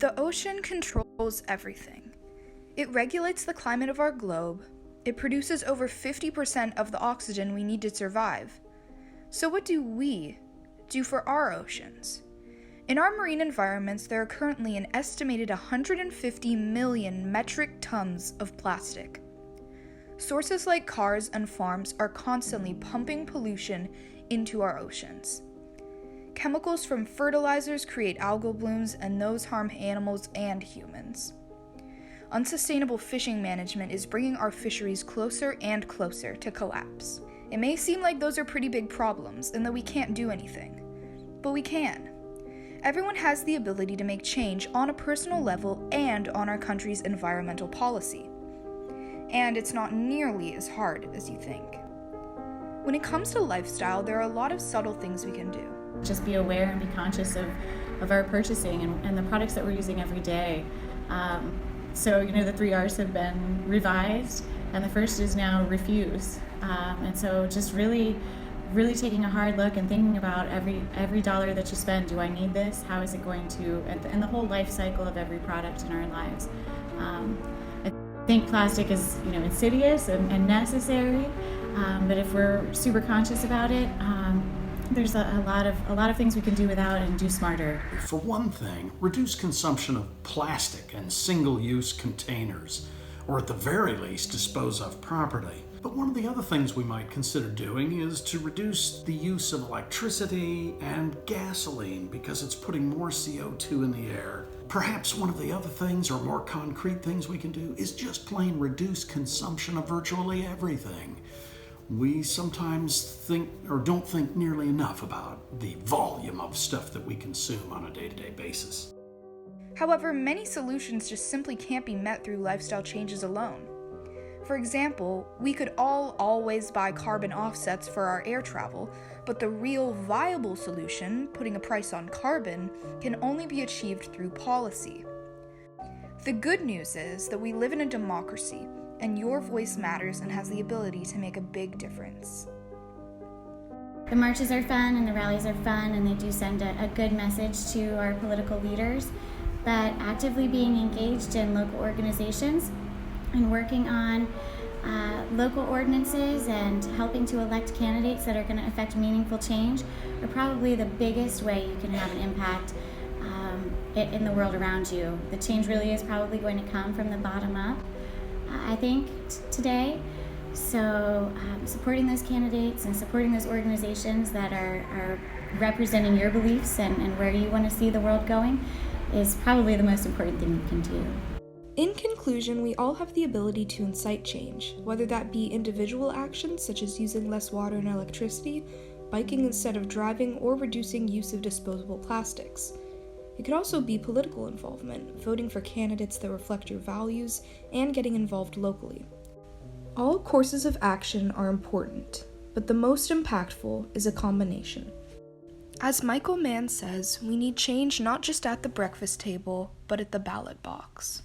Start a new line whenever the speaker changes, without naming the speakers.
The ocean controls everything. It regulates the climate of our globe. It produces over 50% of the oxygen we need to survive. So what do we do for our oceans? In our marine environments, there are currently an estimated 150 million metric tons of plastic. Sources like cars and farms are constantly pumping pollution into our oceans. Chemicals from fertilizers create algal blooms, and those harm animals and humans. Unsustainable fishing management is bringing our fisheries closer and closer to collapse. It may seem like those are pretty big problems and that we can't do anything, but we can. Everyone has the ability to make change on a personal level and on our country's environmental policy. And it's not nearly as hard as you think. When it comes to lifestyle, there are a lot of subtle things we can do.
Just be aware and be conscious of our purchasing and the products that we're using every day. So, the 3 R's have been revised, and the first is now refuse. And so just really taking a hard look and thinking about every dollar that you spend. Do I need this? How is it going to, and the whole life cycle of every product in our lives. I think plastic is, insidious and necessary, but if we're super conscious about it, there's a lot of things we can do without and do smarter.
For one thing, reduce consumption of plastic and single-use containers, or at the very least, dispose of properly. But one of the other things we might consider doing is to reduce the use of electricity and gasoline because it's putting more CO2 in the air. Perhaps one of the other things, or more concrete things we can do, is just plain reduce consumption of virtually everything. We sometimes think or don't think nearly enough about the volume of stuff that we consume on a day-to-day basis.
However, many solutions just simply can't be met through lifestyle changes alone. For example, we could all always buy carbon offsets for our air travel, but the real viable solution, putting a price on carbon, can only be achieved through policy. The good news is that we live in a democracy, and your voice matters and has the ability to make a big difference.
The marches are fun and the rallies are fun, and they do send a good message to our political leaders, but actively being engaged in local organizations and working on local ordinances and helping to elect candidates that are going to affect meaningful change are probably the biggest way you can have an impact in the world around you. The change really is probably going to come from the bottom up, I think, today. So supporting those candidates and supporting those organizations that are representing your beliefs and where you want to see the world going is probably the most important thing you can do.
In conclusion, we all have the ability to incite change, whether that be individual actions such as using less water and electricity, biking instead of driving, or reducing use of disposable plastics. It could also be political involvement, voting for candidates that reflect your values, and getting involved locally. All courses of action are important, but the most impactful is a combination. As Mann says, we need change not just at the breakfast table, but at the ballot box.